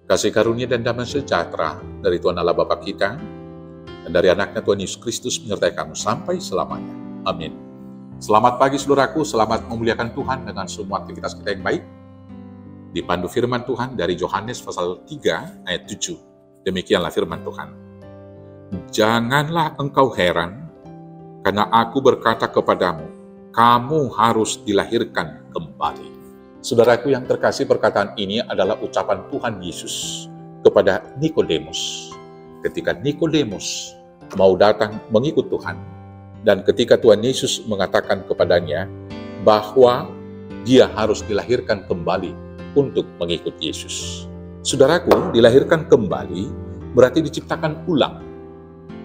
Kasih karunia dan damai sejahtera dari Tuhan Allah Bapa kita dan dari anaknya Tuhan Yesus Kristus menyertai kamu sampai selamanya. Amin. Selamat pagi saudaraku, selamat memuliakan Tuhan dengan semua aktivitas kita yang baik. Dipandu firman Tuhan dari Yohanes pasal 3 ayat 7. Demikianlah firman Tuhan. Janganlah engkau heran, karena aku berkata kepadamu, kamu harus dilahirkan kembali. Saudaraku yang terkasih, perkataan ini adalah ucapan Tuhan Yesus kepada Nikodemus. Ketika Nikodemus mau datang mengikut Tuhan, dan ketika Tuhan Yesus mengatakan kepadanya bahwa dia harus dilahirkan kembali untuk mengikut Yesus. Saudaraku, dilahirkan kembali berarti diciptakan ulang,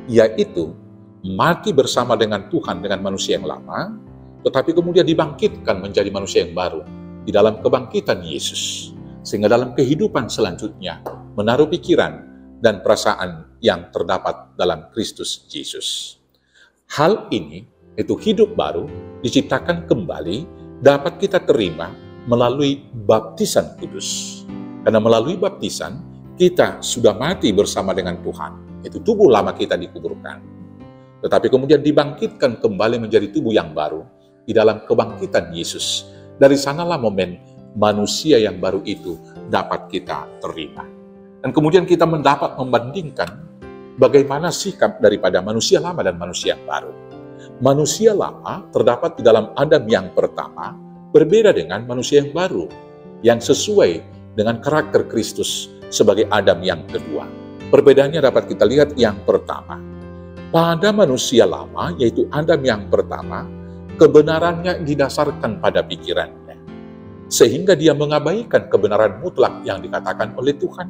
yaitu mati bersama dengan Tuhan, dengan manusia yang lama, tetapi kemudian dibangkitkan menjadi manusia yang baru di dalam kebangkitan Yesus, sehingga dalam kehidupan selanjutnya menaruh pikiran dan perasaan yang terdapat dalam Kristus Yesus. Hal ini, itu hidup baru, diciptakan kembali, dapat kita terima melalui baptisan kudus. Karena melalui baptisan, kita sudah mati bersama dengan Tuhan. Itu tubuh lama kita dikuburkan. Tetapi kemudian dibangkitkan kembali menjadi tubuh yang baru di dalam kebangkitan Yesus. Dari sanalah momen manusia yang baru itu dapat kita terima. Dan kemudian kita mendapat membandingkan bagaimana sikap daripada manusia lama dan manusia yang baru. Manusia lama terdapat di dalam Adam yang pertama, berbeda dengan manusia yang baru, yang sesuai dengan karakter Kristus sebagai Adam yang kedua. Perbedaannya dapat kita lihat yang pertama. Pada manusia lama, yaitu Adam yang pertama, kebenarannya didasarkan pada pikirannya, sehingga dia mengabaikan kebenaran mutlak yang dikatakan oleh Tuhan.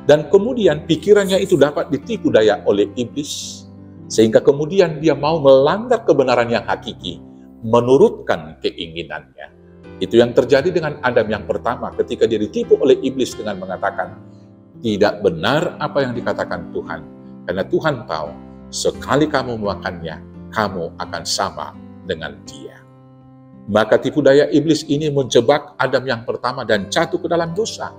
Dan kemudian pikirannya itu dapat ditipu daya oleh iblis, sehingga kemudian dia mau melanggar kebenaran yang hakiki, menurutkan keinginannya. Itu yang terjadi dengan Adam yang pertama ketika dia ditipu oleh iblis dengan mengatakan, tidak benar apa yang dikatakan Tuhan, karena Tuhan tahu, sekali kamu memakannya, kamu akan sama dengan dia. Maka tipu daya iblis ini menjebak Adam yang pertama dan jatuh ke dalam dosa.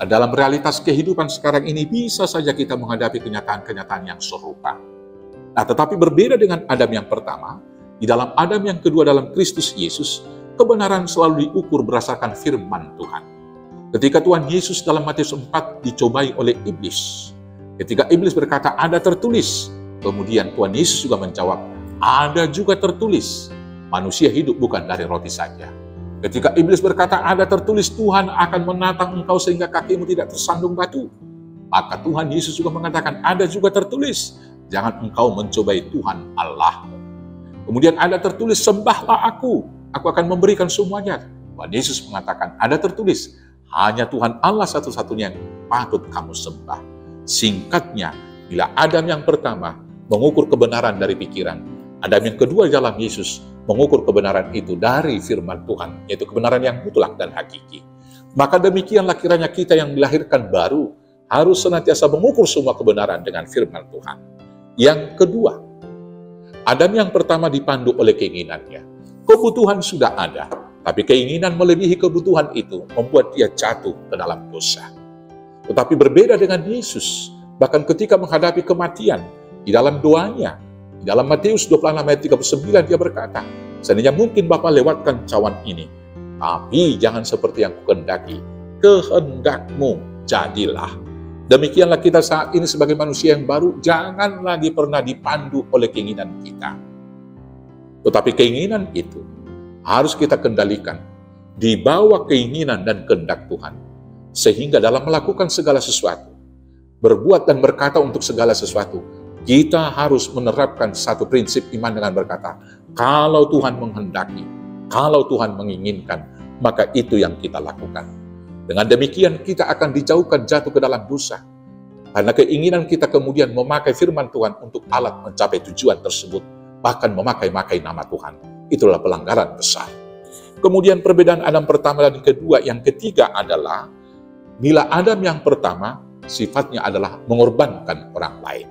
Dalam realitas kehidupan sekarang ini bisa saja kita menghadapi kenyataan-kenyataan yang serupa. Nah, tetapi berbeda dengan Adam yang pertama, di dalam Adam yang kedua dalam Kristus Yesus, kebenaran selalu diukur berdasarkan firman Tuhan. Ketika Tuhan Yesus dalam Matius 4 dicobai oleh iblis, ketika iblis berkata ada tertulis, kemudian Tuhan Yesus juga menjawab, ada juga tertulis, manusia hidup bukan dari roti saja. Ketika iblis berkata, ada tertulis Tuhan akan menatang engkau sehingga kakimu tidak tersandung batu. Maka Tuhan Yesus juga mengatakan, ada juga tertulis, jangan engkau mencobai Tuhan Allahmu. Kemudian ada tertulis, sembahlah aku akan memberikan semuanya. Tuhan Yesus mengatakan, ada tertulis, hanya Tuhan Allah satu-satunya yang patut kamu sembah. Singkatnya, bila Adam yang pertama mengukur kebenaran dari pikiran, Adam yang kedua dalam Yesus mengukur kebenaran itu dari firman Tuhan, yaitu kebenaran yang mutlak dan hakiki. Maka demikianlah kiranya kita yang dilahirkan baru harus senantiasa mengukur semua kebenaran dengan firman Tuhan. Yang kedua, Adam yang pertama dipandu oleh keinginannya. Kebutuhan sudah ada, tapi keinginan melebihi kebutuhan itu membuat dia jatuh ke dalam dosa. Tetapi berbeda dengan Yesus, bahkan ketika menghadapi kematian, di dalam doanya, di dalam Matius 26 ayat 39 dia berkata, seandainya mungkin Bapa lewatkan cawan ini, tapi jangan seperti yang kukehendaki, kehendakmu jadilah. Demikianlah kita saat ini sebagai manusia yang baru, jangan lagi pernah dipandu oleh keinginan kita. Tetapi keinginan itu harus kita kendalikan, di bawah keinginan dan kehendak Tuhan. Sehingga dalam melakukan segala sesuatu, berbuat dan berkata untuk segala sesuatu, kita harus menerapkan satu prinsip iman dengan berkata, kalau Tuhan menghendaki, kalau Tuhan menginginkan, maka itu yang kita lakukan. Dengan demikian kita akan dijauhkan jatuh ke dalam dosa. Karena keinginan kita kemudian memakai firman Tuhan untuk alat mencapai tujuan tersebut, bahkan memakai nama Tuhan. Itulah pelanggaran besar. Kemudian perbedaan Adam pertama dan kedua, yang ketiga adalah, bila Adam yang pertama sifatnya adalah mengorbankan orang lain.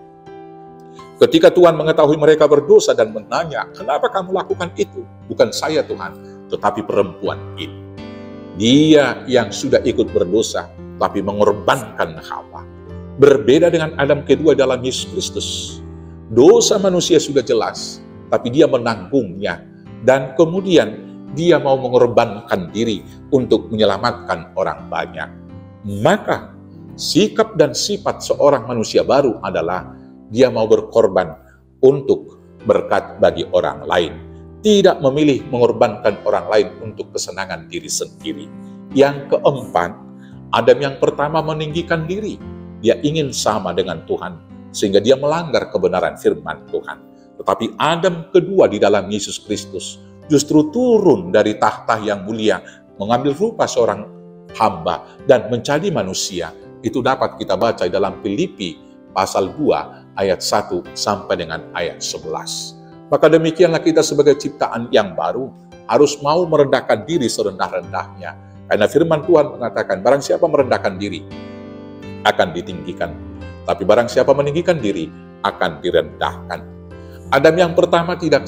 Ketika Tuhan mengetahui mereka berdosa dan menanya, kenapa kamu lakukan itu? Bukan saya Tuhan, tetapi perempuan ini. Dia yang sudah ikut berdosa, tapi mengorbankan Hawa. Berbeda dengan Adam kedua dalam Yesus Kristus. Dosa manusia sudah jelas, tapi dia menanggungnya. Dan kemudian dia mau mengorbankan diri untuk menyelamatkan orang banyak. Maka sikap dan sifat seorang manusia baru adalah dia mau berkorban untuk berkat bagi orang lain. Tidak memilih mengorbankan orang lain untuk kesenangan diri sendiri. Yang keempat, Adam yang pertama meninggikan diri. Dia ingin sama dengan Tuhan, sehingga dia melanggar kebenaran firman Tuhan. Tetapi Adam kedua di dalam Yesus Kristus justru turun dari tahta yang mulia, mengambil rupa seorang hamba dan menjadi manusia. Itu dapat kita baca dalam Filipi pasal 2 ayat 1 sampai dengan ayat 11. Maka demikianlah kita sebagai ciptaan yang baru harus mau merendahkan diri serendah-rendahnya. Karena firman Tuhan mengatakan, barang siapa merendahkan diri akan ditinggikan. Tapi barang siapa meninggikan diri akan direndahkan. Adam yang pertama tidak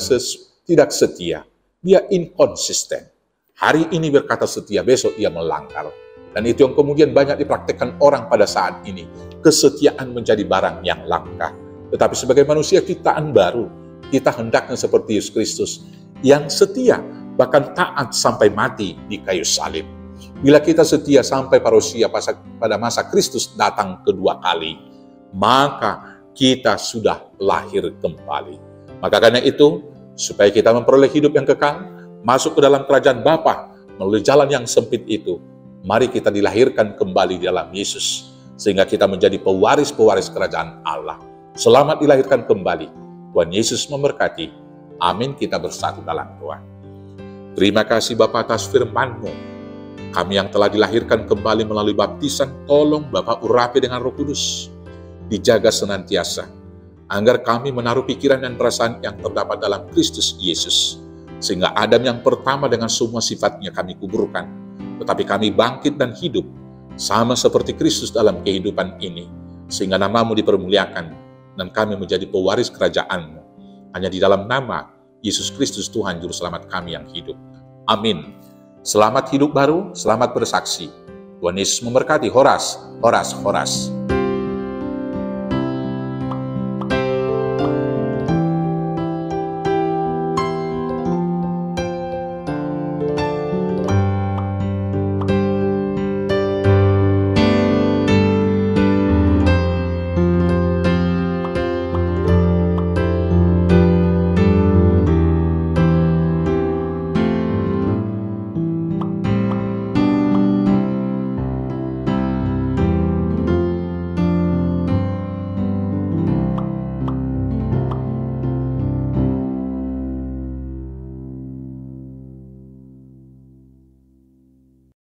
setia. Dia inkonsisten. Hari ini berkata setia, besok ia melanggar. Dan itu yang kemudian banyak dipraktikkan orang pada saat ini. Kesetiaan menjadi barang yang langka. Tetapi sebagai manusia ciptaan baru, kita hendaknya seperti Yesus Kristus yang setia, bahkan taat sampai mati di kayu salib. Bila kita setia sampai parousia pada masa Kristus datang kedua kali, maka kita sudah lahir kembali. Maka karena itu, supaya kita memperoleh hidup yang kekal, masuk ke dalam kerajaan Bapa melalui jalan yang sempit itu, mari kita dilahirkan kembali di dalam Yesus, sehingga kita menjadi pewaris-pewaris kerajaan Allah. Selamat dilahirkan kembali. Tuhan Yesus memberkati. Amin. Kita bersatu dalam doa. Terima kasih Bapa atas firman-Mu. Kami yang telah dilahirkan kembali melalui baptisan, tolong Bapa urapi dengan Roh Kudus. Dijaga senantiasa, agar kami menaruh pikiran dan perasaan yang terdapat dalam Kristus Yesus. Sehingga Adam yang pertama dengan semua sifatnya kami kuburkan. Tetapi kami bangkit dan hidup, sama seperti Kristus dalam kehidupan ini. Sehingga nama-Mu dipermuliakan, dan kami menjadi pewaris kerajaan-Mu. Hanya di dalam nama Yesus Kristus Tuhan Juru Selamat kami yang hidup. Amin. Selamat hidup baru, selamat bersaksi. Tuhan Yesus memberkati. Horas, horas, horas.